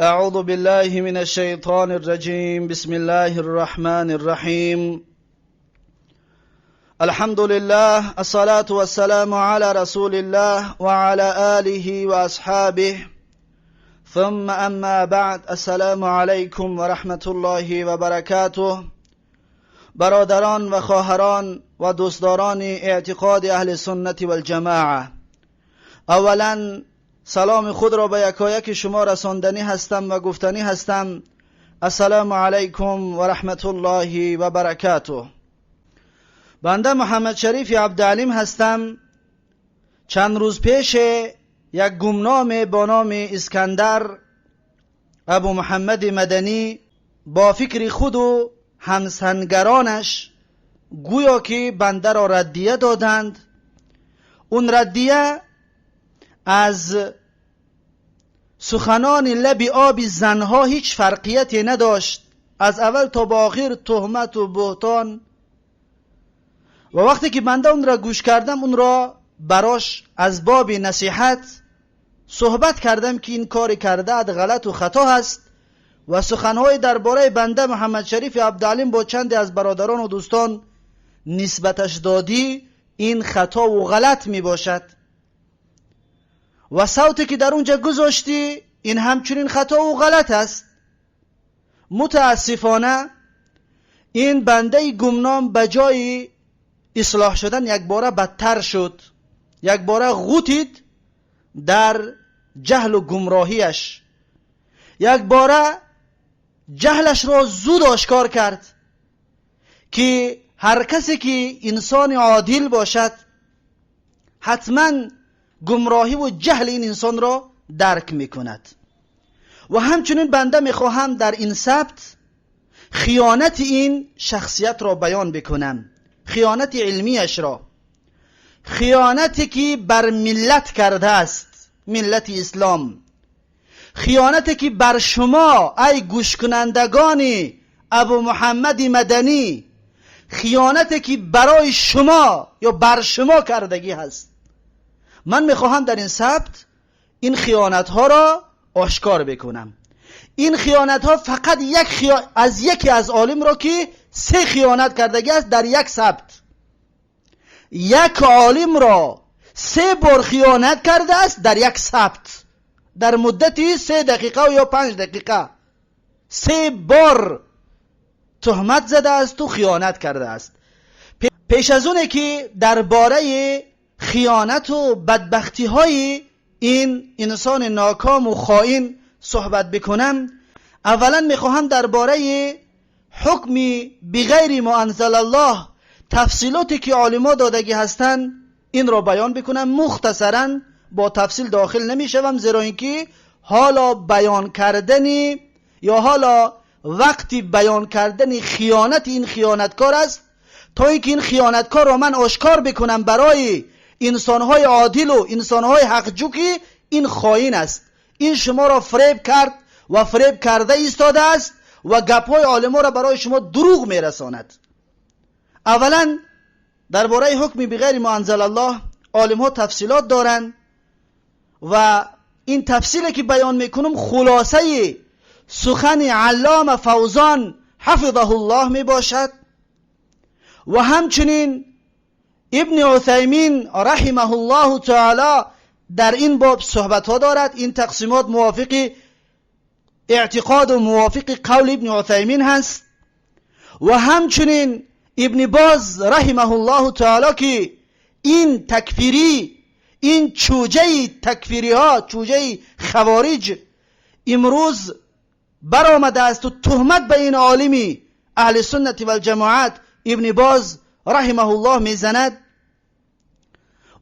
أعوذ بالله من الشيطان الرجيم. بسم الله الرحمن الرحيم. الحمد لله، الصلاة والسلام على رسول الله وعلى آله وأصحابه، ثم أما بعد. السلام علیکم و رحمت الله و برکاته. برادران و خواهران و دوستداران اعتقاد اهل سنت و الجماعه، اولا سلام خود را به یکایک شما رساندنی هستم و گفتنی هستم. السلام علیکم و رحمت الله و برکاته. بنده محمد شریف عبدالعلیم هستم. چند روز پیش یک گمنام با نام اسکندر ابو محمد مدنی با فکر خود و همسنگرانش گویا که بنده را ردیه دادند. اون ردیه از سخنان لب آب زنها هیچ فرقیتی نداشت، از اول تا با آخر تهمت و بهتان. و وقتی که بنده اون را گوش کردم، اون را براش از باب نصیحت صحبت کردم که این کار کرده غلط و خطا هست و سخنهای درباره بنده محمد شریف عبدالعلیم با چندی از برادران و دوستان نسبتش دادی، این خطا و غلط می باشد و صوتی که در اونجا گذاشتی این همچنین خطا و غلط است. متاسفانه این بنده گمنام به جای اصلاح شدن یک باره بدتر شد، یک باره غوتید در جهل و گمراهیش، یک باره جهلش را زود آشکار کرد که هر کسی که انسان عادل باشد حتما گمراهی و جهل این انسان را درک میکند. و همچنین بنده میخواهم در این سبت خیانت این شخصیت را بیان بکنم، خیانت علمیش را، خیانتی که بر ملت کرده است، ملت اسلام، خیانتی که بر شما ای گوش کنندگان ابو محمد مدنی، خیانتی که برای شما یا بر شما کردگی هست. من میخواهم در این سبت این خیانت ها را آشکار بکنم. این خیانت ها فقط یکی از عالم را که 3 خیانت کردگی است در یک سبت. یک عالم را 3 بار خیانت کرده است در یک سبت، در مدتی 3 دقیقه یا 5 دقیقه 3 بار تهمت زده است و خیانت کرده است. پیش از اونه که درباره خیانت و بدبختی های این انسان ناکام و خائن صحبت بکنم، اولا میخواهم درباره حکم بغیر ما انزل الله، تفصیلاتی که علما دادگی هستند این را بیان بکنم. مختصرا با تفصیل داخل نمیشوم، زیرا اینکه حالا بیان کردنی یا حالا وقتی بیان کردن خیانت این خیانتکار است، تا اینکه این خیانتکار را من آشکار بکنم برای انسانهای عادل و انسانهای حقجو که این خائن است، این شما را فریب کرد و فریب کرده ایستاده است و گپهای عالما را برای شما دروغ میرساند. اولا درباره حکم بغیر ما انزل الله عالمها تفصیلات دارند و این تفصیلی که بیان میکنم خلاصه سخن علامه فوزان حفظه الله می باشد و همچنین ابن عثیمین رحمه الله تعالی در این باب صحبت ها دارد. این تقسیمات موافق اعتقاد و موافق قول ابن عثیمین هست و همچنین ابن باز رحمه الله تعالی که این تکفیری، این چوجه تکفیری ها، چوجه خوارج امروز برآمده است و تهمت به این عالمی اهل سنت و الجماعت ابن باز رحمه الله میزند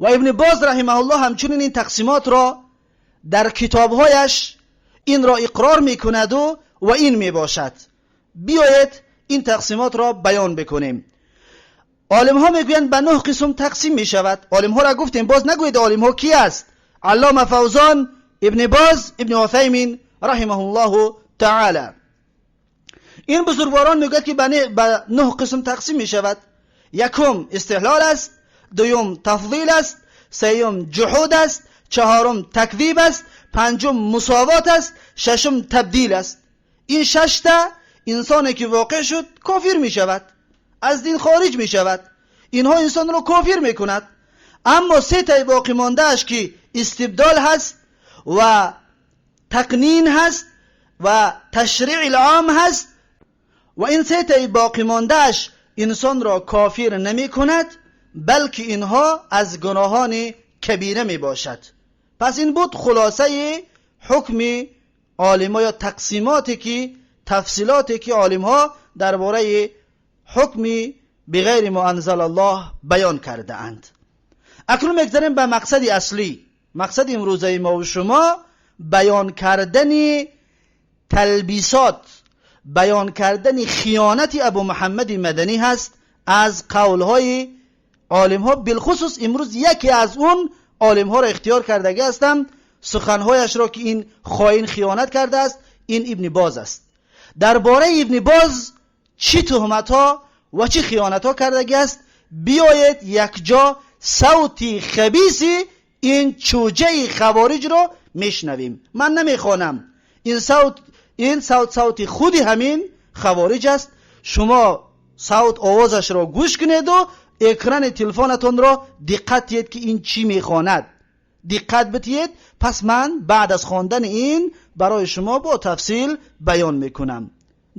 و ابن باز رحمه الله همچنین این تقسیمات را در کتابهایش این را اقرار میکند و این میباشد. بیایید این تقسیمات را بیان بکنیم. عالم ها میگویند به 9 قسم تقسیم میشود. عالم ها را گفتیم، باز نگوید عالم ها کی است؟ علامه فوزان، ابن باز، ابن عثیمین رحمه الله تعالی. این بزرگواران میگوید که به 9 قسم تقسیم میشود. یکم استحلال است، دوم تفضیل است، سوم جحود است، چهارم تکذیب است، پنجم مساوات است، ششم تبدیل است. این 6 تا انسانی که واقع شد کافر می شود، از دین خارج می شود. اینها انسان رو کافر می کند. اما 3 تا باقی مانده اش که استبدال هست و تقنین هست و تشریع العام هست و این 3 تا باقی مانده اش انسان را کافر نمی کند، بلکه اینها از گناهان کبیره می باشد. پس این بود خلاصه حکم عالم‌ها یا تقسیماتی که تفصیلاتی که عالم‌ها درباره حکم بغیر ما انزل الله بیان کرده اند. اکنون میگذاریم به مقصد اصلی. مقصد امروزه ما و شما بیان کردن تلبیسات، بیان کردن خیانت ابو محمد مدنی هست از قولهای عالم‌ها. بالخصوص امروز یکی از اون عالم‌ها را اختیار کرده هستم سخنهایش را که این خائن خیانت کرده است، این ابن باز است. درباره ابن باز چی تهمت‌ها و چی خیانت‌ها کرده است، بیایید یک جا صوتی خبیثی این چوجه خوارج را میشنویم. من نمیخوانم، این صوت خودی همین خوارج است. شما صوت آوازش را گوش کنید و اکران تلفنتون را دقت دید که این چی میخواند، دقت بدید. پس من بعد از خواندن این برای شما با تفصیل بیان میکنم.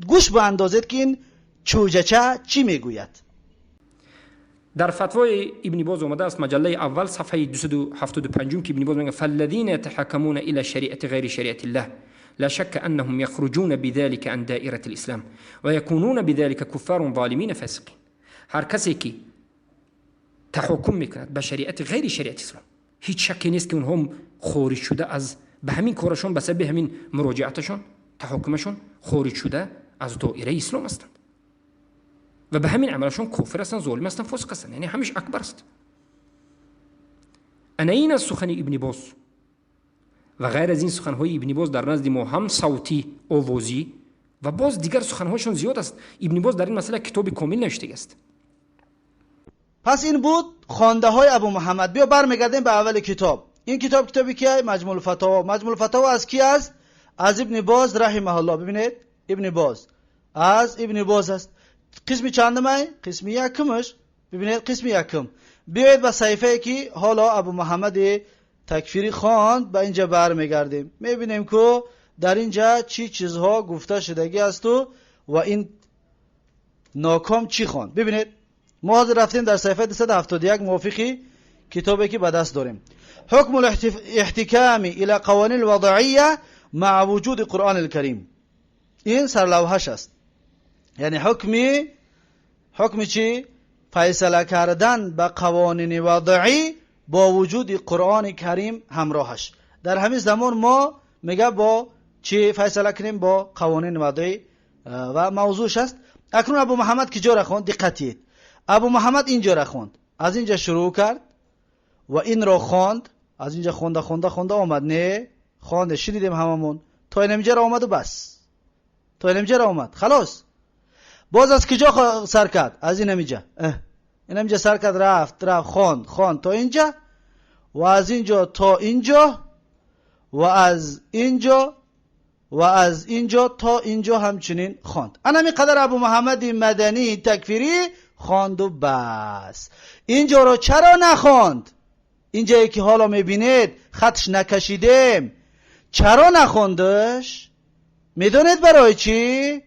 گوش به اندازید که این چوجچه چی میگوید. در فتوای ابن باز اومده است مجله اول صفحه 275 که ابن باز میگه فالذین يتحكمون الى شریعه غیر شریعه الله لا شك انهم يخرجون بذلك عن دائره الاسلام ويكونون بذلك كفار ظالمين فاسقين. هر کسی که تحکم میکند به شریعت غیر شریعت اسلام، هیچ شکی نیست که اونها خارج شده از به همین کارشون، به سبب همین مراجعتشون، تحکمشون خارج شده از دایره اسلام هستند و به همین عملشون کافر هستند، ظالم هستند، فاسق هستند، یعنی همش اکبر است. انا این از سخن ابن باز و غیر از این سخنهای ابن باز در نزد ما هم صوتی آوازی و باز دیگر سخنهایشون زیاد است. ابن باز در این مسئله کتاب کامل نوشته است. پس این بود خوانده های ابو محمد. بیا برمیگردیم به اول کتاب. این کتابی که مجموع الفتاوا. مجموع الفتاوا از کی است؟ از ابن باز رحمه الله. ببینید ابن باز از ابن باز است. قسم چندمه؟ قسم یکمش. ببینید قسم یکم. بیایید به صحیفه که حالا ابو محمد تکفیری خواند به اینجا برمیگردیم. میبینیم که در اینجا چی چیزها گفته شدگی است و این ناکام چی خواند. ببینید ما حاضر رفتیم در صفحه 271 موافقی کتابی که به دست داریم. حکم الاحتکام الى قوانین الوضعیه مع وجود قرآن الکریم. این سرلوحش است، یعنی حکم چی؟ فیصله کردن به قوانین وضعی با وجود قرآن کریم همراهش. در همین زمان ما میگه با چی فیصله کنیم؟ با قوانین وضعی و موضوعش است. اکنون ابو محمد که جا را خوند، دقتید. ابو محمد اینجا را خوند، از اینجا شروع کرد و این را خواند، از اینجا خونده آمد، نه خوانده شنیدیم هممون تا اینجا را آمد و بس، تا اینجا را آمد خلاص. باز از کجا سر کرد؟ از اینجا سر کرد، رفت خواند تا اینجا و از اینجا تا اینجا و از اینجا تا اینجا همچنین خواند. انمی قدر ابو محمد مدنی تکفیری خواند و بس. اینجا رو چرا نخواند؟ اینجایی که حالا میبینید خطش نکشیدیم، چرا نخواندش؟ میدونید برای چی؟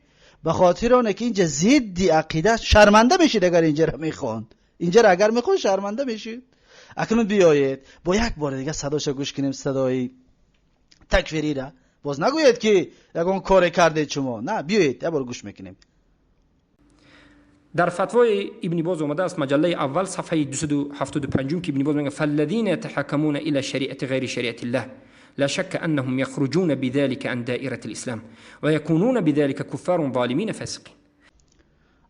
به خاطر اونه که اینجا ضد عقیده، شرمنده میشید اگر اینجا رو میخواند. اینجا رو اگر میخواند شرمنده میشید. اکنون بیایید با یک بار دیگه صداشو گوش کنیم، صدای تکفیری را. باز نگوید که یکون کار کرده شما، نه، بیایید یه بار گوش میکنیم. در فتوای ابن باز اومده است مجله اول صفحه 275 که ابن باز میگه فالذین يتحكمون الى شریعه غیر شریعه الله لا شك انهم يخرجون بذلك عن دائره الاسلام ويكونون بذلك كفار ظالمين فاسقين.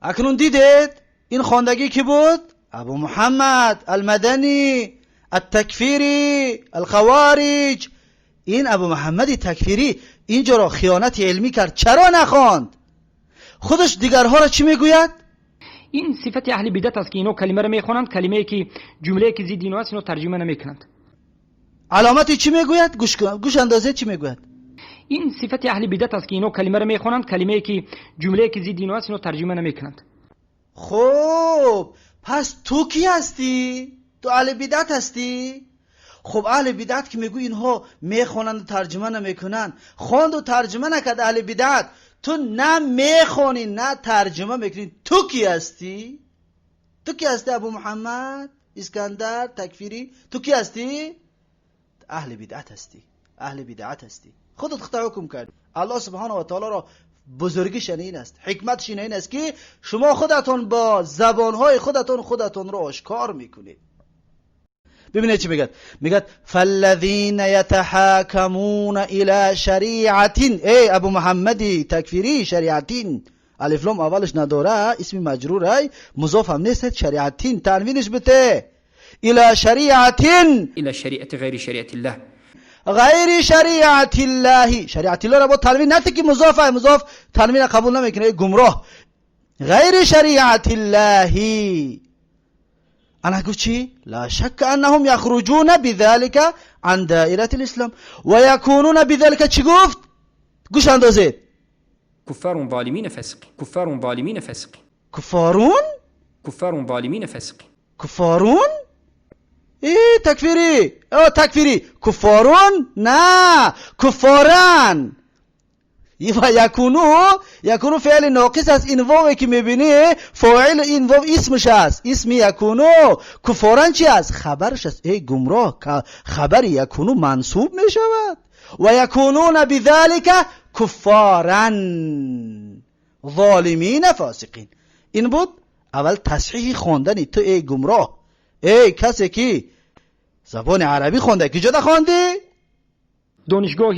اکنون دیدید این خواندگی کی بود؟ ابو محمد المدنی التکفیری الخوارج. این ابو محمد تکفیری اینجا را خیانت علمی کرد. چرا نخواند؟ خودش دیگرها را چی میگوید؟ این صفت اهل بدعت است که اینو کلمه را میخوانند، کلمه‌ای که جمله‌ای که ضد اینو است اینو ترجمه نمیکنند. علامتی چی میگوید؟ گوش اندازه چی میگوید؟ این صفت اهل بدعت است که اینو کلمه رو میخونند، کلمه که جمله که ضد اینو است اینو ترجمه نمیکنند. خب پس تو کی هستی؟ تو اهل بدعت هستی؟ خب اهل بدعت که میگو اینها میخونند و ترجمه نمیکنن، خواند و ترجمه نکرد اهل بدعت، تو نه میخونی نه ترجمه میکنی، تو کی هستی؟ تو کی هستی ابو محمد اسکندر تکفیری؟ تو کی هستی؟ اهل بدعت هستی، اهل بدعت هستی. خودت خطا حکم کرد. الله سبحانه و تعالی را بزرگیش این است، حکمتش این است که شما خودتون با زبانهای خودتون رو آشکار میکنید. ببینید چی میگه؟ میگه فالذین یتحاکمون الی شریعت، ای ابو محمدی تکفیری، شریعتین الف لام اولش نداره، اسم مجرور ای مضاف هم نیست، شریعتین تنوینش بته الی شریعتین، الى شریعت غیر شریعت الله، غیر شریعت الله. شریعت الله را با تنوین نته که مضاف تنوین قبول نمیکنه، گمراه. غیر شریعت الله انا گفت چی؟ لا شک انهم یخرجون بذلك عن دائره الاسلام و یکونون بذلك. چی گفت؟ گوش اندازید. کفار ظالمین فسق، کفار ظالمین فسق، کفارون، کفار ظالمین فسق، کفارون. تکفیری، تکفیری. کفارون نه، کفارن. و یکونو فعل ناقص است. این واوی که میبینی فاعل این واو اسمش است، اسم یکونو. کفارن چی است؟ خبرش است. ای گمراه، خبر یکونو منصوب میشود. و یکونون بذلك کفارن ظالمین فاسقین. این بود اول تصحیح خواندنی تو ای گمراه، ای کسی که زبان عربی خونده. که جدا خوندی؟ دانشگاه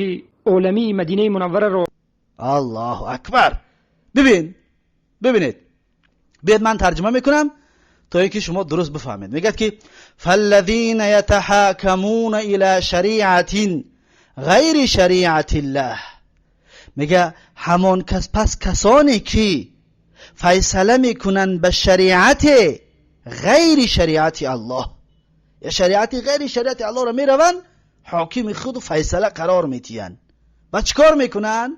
عالمی مدینه منوره رو. الله اکبر. ببینید بیاد من ترجمه میکنم تا اینکه شما درست بفهمید. میگه که فالذین یتحاکمون الی شریعت غیر شریعت الله. میگه همان پس کسانی که فیصله میکنن به شریعت غیر شریعت الله، یا شریعت غیر شریعت الله را میرون حاکم خود و فیصله قرار میتین. و چکار میکنن؟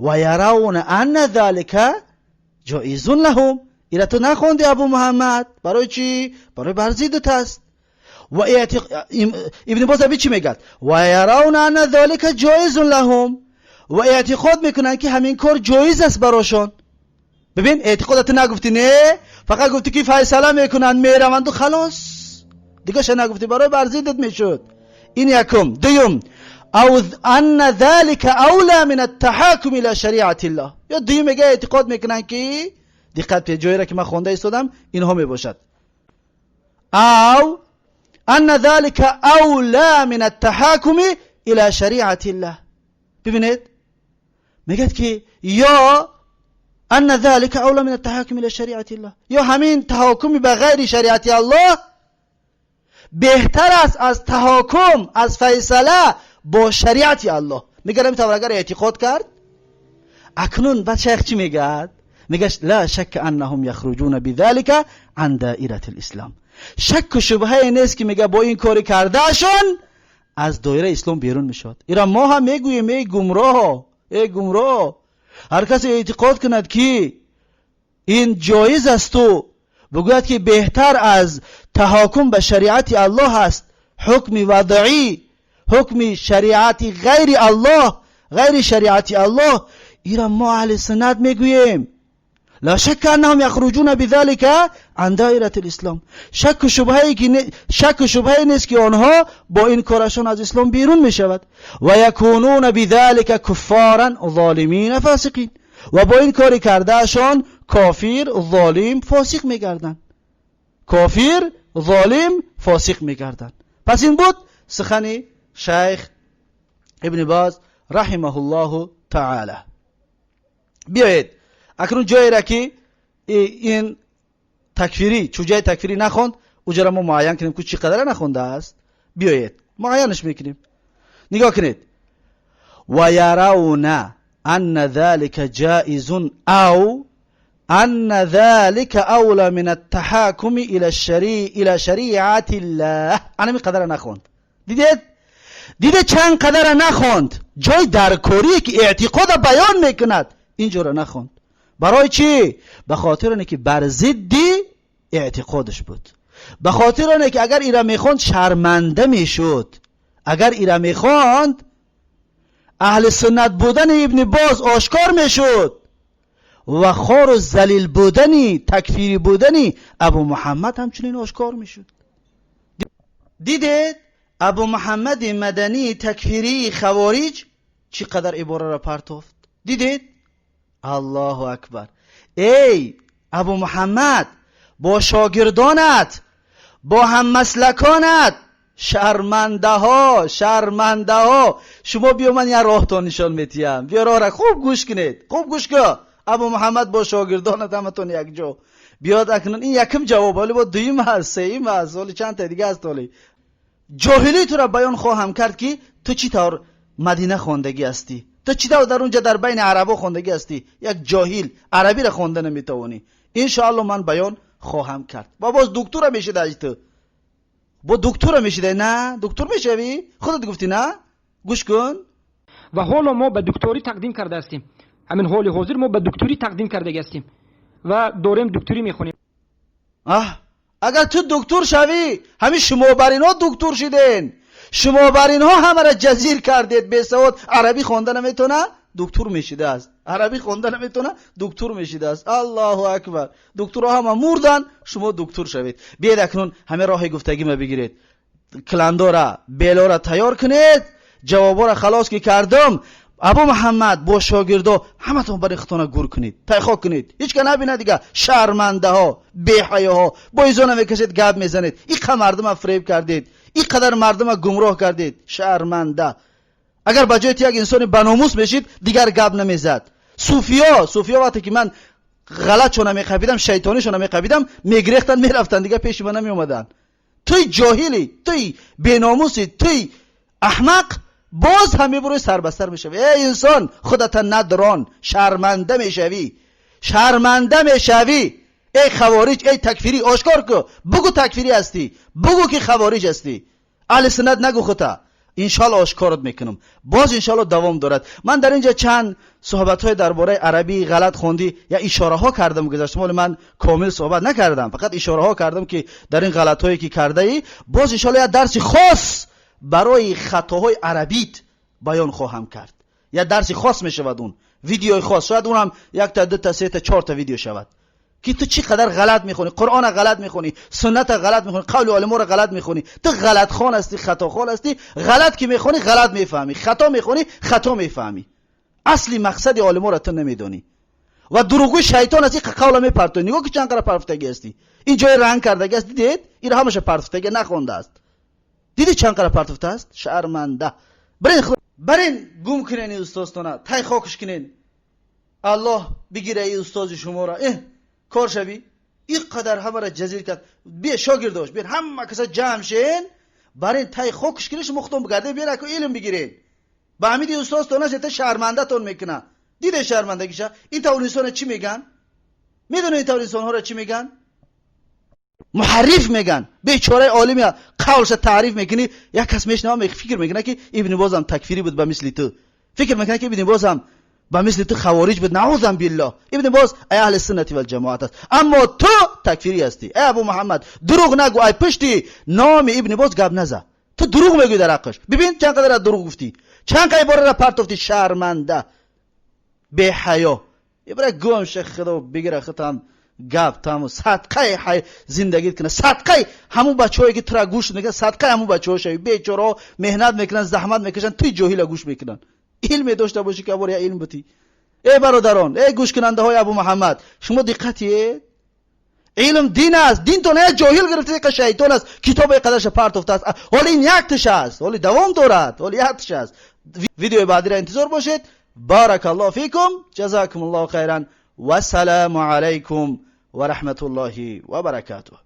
و یرون ان ذلك جایز لهم. اینا تو نخوندی ابو محمد؟ برای چی؟ برای برزیدت است. و ابن باز چی میگه؟ و یرون ان ذلك جایز لهم، و اعتقاد میکنن که همین کار جایز است براشون. ببین اعتقادت نگفتی، نه فقط گفتی که فیصله میکنن میروند و خلاص، دیگه شو نگفتی، برای برزیدت میشد. این یکم. دوم او ان ذلك اولى من التحاكم الى شریعت الله. یا دوم میگه اعتقاد میکنن که دقت به جایی را که من خونده ایستادم اینها میباشد. او ان ذلك اولى من التحاكم الى شریعت الله. ببینید میگه که یا ان ذلك اولى من التحاكم الى شریعت الله، یا همین تحاکم به غیر شریعت الله بهتر است از تحاکم، از فیصله با شریعت الله. میگه نمیتونه اگر اعتقاد کرد. اکنون بعد شیخ چی میگه؟ میگه لا شک انهم یخرجون بذلك عن دائره الاسلام. شک و شبهه نیست که میگه با این کاری کردهشون از دایره اسلام بیرون میشد. ایرا ما هم میگوییم ای گمراه، هر کسی اعتقاد کند که این جایز است و بگوید که بهتر از تحاکم به شریعت الله است حکم وضعی، حکم شریعت غیر الله، غیر شریعت الله، ایرا ما اهل سنت میگوییم لا شک انهم یخرجون بذلك عن دائره الاسلام. شک و شبهه نیست که آنها با این کارشون از اسلام بیرون میشود. و یکونون بذلك کفارا ظالمین فاسقین. و با این کاری کردهشان کافر، ظالم، فاسق میگردن. کافر، ظالم، فاسق میگردن. پس این بود سخن شیخ ابن باز رحمه الله تعالی. بیایید اکنون جایی را که این تکفیری چوجای تکفیری نخوند اوجا را ما معین کنیم که چی قدر نخونده است. بیایید معینش میکنیم. نگاه کنید. و یرون ان ذلك جائز او ان ذلك اولى من التحاكم الى شریعت الله. انا می قدر نخوند. دیدید دیده چند قدر نخوند، جای درکاری که اعتقاد بیان میکند اینجا را نخوند. برای چی؟ به خاطر اینه که بر ضدی اعتقادش بود، به خاطر اینه که اگر ایرا میخوند شرمنده میشد، اگر ایرا میخوند اهل سنت بودن ابن باز آشکار میشد و خار و ذلیل بودنی تکفیری بودنی ابو محمد همچنین آشکار میشد. دیدید ابو محمد مدنی تکفیری خوارج چقدر عباره را پرتافت؟ دیدید؟ الله اکبر. ای ابو محمد، با شاگردانت، با هم مسلکانت شرمنده ها شما بیا من یه راه تا نشان میتیم، بیا راه را خوب گوش کنید، خوب گوش کن. ابو محمد با شاگردانت همتون یک جا بیاد اکنون این یکم جواب، ولی با دویم هست، سهیم هست، ولی چند تا دیگه هست. ولی جاهلی تو را بیان خواهم کرد که تو چی طور مدینه خوندگی هستی، تو چی طور در اونجا در بین عربا خوندگی هستی، یک جاهل عربی را خونده نمیتوانی. انشاءالله من بیان خواهم کرد. با باز دکتر میشه تو، با دکتر میشه نه دکتر میشوی، خودت گفتی نه. گوش کن. و حالا ما به دکتری تقدیم کرده هستیم، همین حال حاضر ما به دکتری تقدیم کرده هستیم و داریم دکتری میخونیم. اگر تو دکتر شوی، همین شما برین ها دکتر شدین، شما برین ها همه را جزیر کردید، به سواد عربی خونده نمیتونه دکتر میشیده است، عربی خونده نمیتونه دکتر میشیده است. الله اکبر. دکترها همه مردن، شما دکتر شوید. بیاید اکنون همه راه گفتگی ما بگیرید، کلندارا بیلارا تیار کنید، جوابا را خلاص که کردم. ابو محمد با شاگردا همتون برای خطانه گور کنید، تایخا کنید، هیچ که نبینه دیگه. شرمنده ها، بی حیا ها، با ایزا نمیکشید، گپ میزنید، این قدر مردم فریب کردید، این قدر مردم گمراه کردید. شرمنده. اگر بجایت یک انسان بناموس بشید دیگر گپ نمیزد. صوفیا وقتی که من غلط چون نمیقبیدم، شیطانی چون نمیقبیدم، میگریختن میرفتن دیگه، پیش من نمی اومدن. توی جاهلی، توی بناموسی، توی احمق، باز همه بروی سربستر میشوی. ای انسان خودت ندران، شرمنده میشوی، شرمنده میشوی. ای خوارج، ای تکفیری، آشکار کو، بگو تکفیری هستی، بگو که خوارج هستی، اهل سنت نگو خطا. انشالله آشکارت میکنم، باز انشالله دوام دارد. من در اینجا چند صحبت های درباره عربی غلط خوندی یا اشاره ها کردم گذاشتم، ولی من کامل صحبت نکردم، فقط اشاره ها کردم که در این غلط هایی که کرده ای باز انشالله یک درس خاص برای خطاهای عربیت بیان خواهم کرد. یا درس خاص میشود، اون ویدیوی خاص، شاید اونم یک تا دو تا سه تا چهار تا ویدیو شود که تو چی قدر غلط میخونی، قرآن غلط میخونی، سنت غلط میخونی، قول علما غلط میخونی. تو غلط خان هستی، خطا خان هستی. غلط که میخونی غلط میفهمی، خطا میخونی خطا میفهمی. اصلی مقصد علما را تو نمیدونی و دروغگوی شیطان هستی. قول میپرتونی. نگاه که چند قدر پرفتگی هستی، این جای رنگ کردگی است. دیدید این همش پرفتگی نخونده است. دیدی چند قدر پرتفته است. شرمنده. برین گم کنین استادتونه، تای خاکش کنین. الله بگیره ای استاد شما را، کار شوی. این قدر همه را جزیر کرد. بیا شاگرداش، بیا همه کسا جمع شین، برین تای خاکش کنین، شما مختم بگرده، بیا که علم بگیرین. با همین استادتونه زیتا شرمنده تون میکنه. دیده شرمندگیشه. این طور انسان چی میگن؟ میدونه این طور انسان ها را چی میگن؟ محرف میگن. بیچاره عالمی قولش تعریف میکنی، یک کس میشنوه فکر میکنه که ابن باز هم تکفیری بود به مثل تو، فکر میکنه که ابن باز هم به مثل تو خوارج بود. نعوذ بالله. ابن باز ای اهل سنت و جماعت است، اما تو تکفیری هستی. ای ابو محمد دروغ نگو، ای پشتی نام ابن باز گپ نزن. تو دروغ میگی در حقش. ببین چند قدر دروغ گفتی، چند قدر بار را پرتافتی. شرمنده، بی حیا. برای گم شیخ خدا بگیره ختم گپ تمام. صدقه حی زندگیت کنه، صدقه همون بچه‌هایی که ترا گوش میکنن، صدقه همون بچه‌ها شوی. بیچاره مهنت میکنن، زحمت میکشن، توی جاهل گوش میکنن. علم داشته باشی که بار یا علم بتی. ای برادران، ای گوش کننده های ابو محمد، شما دقتیه. علم دین است. دین تو نه جاهل گرفته که شیطان است، کتاب قدرش پرتافته است. ولی این یک تش است، ولی دوام دارد، ولی یک تش است. ویدیو بعدی را انتظار باشید. بارک الله فیکم، جزاکم الله خیرا و السلام علیکم و رحمت الله و برکاته.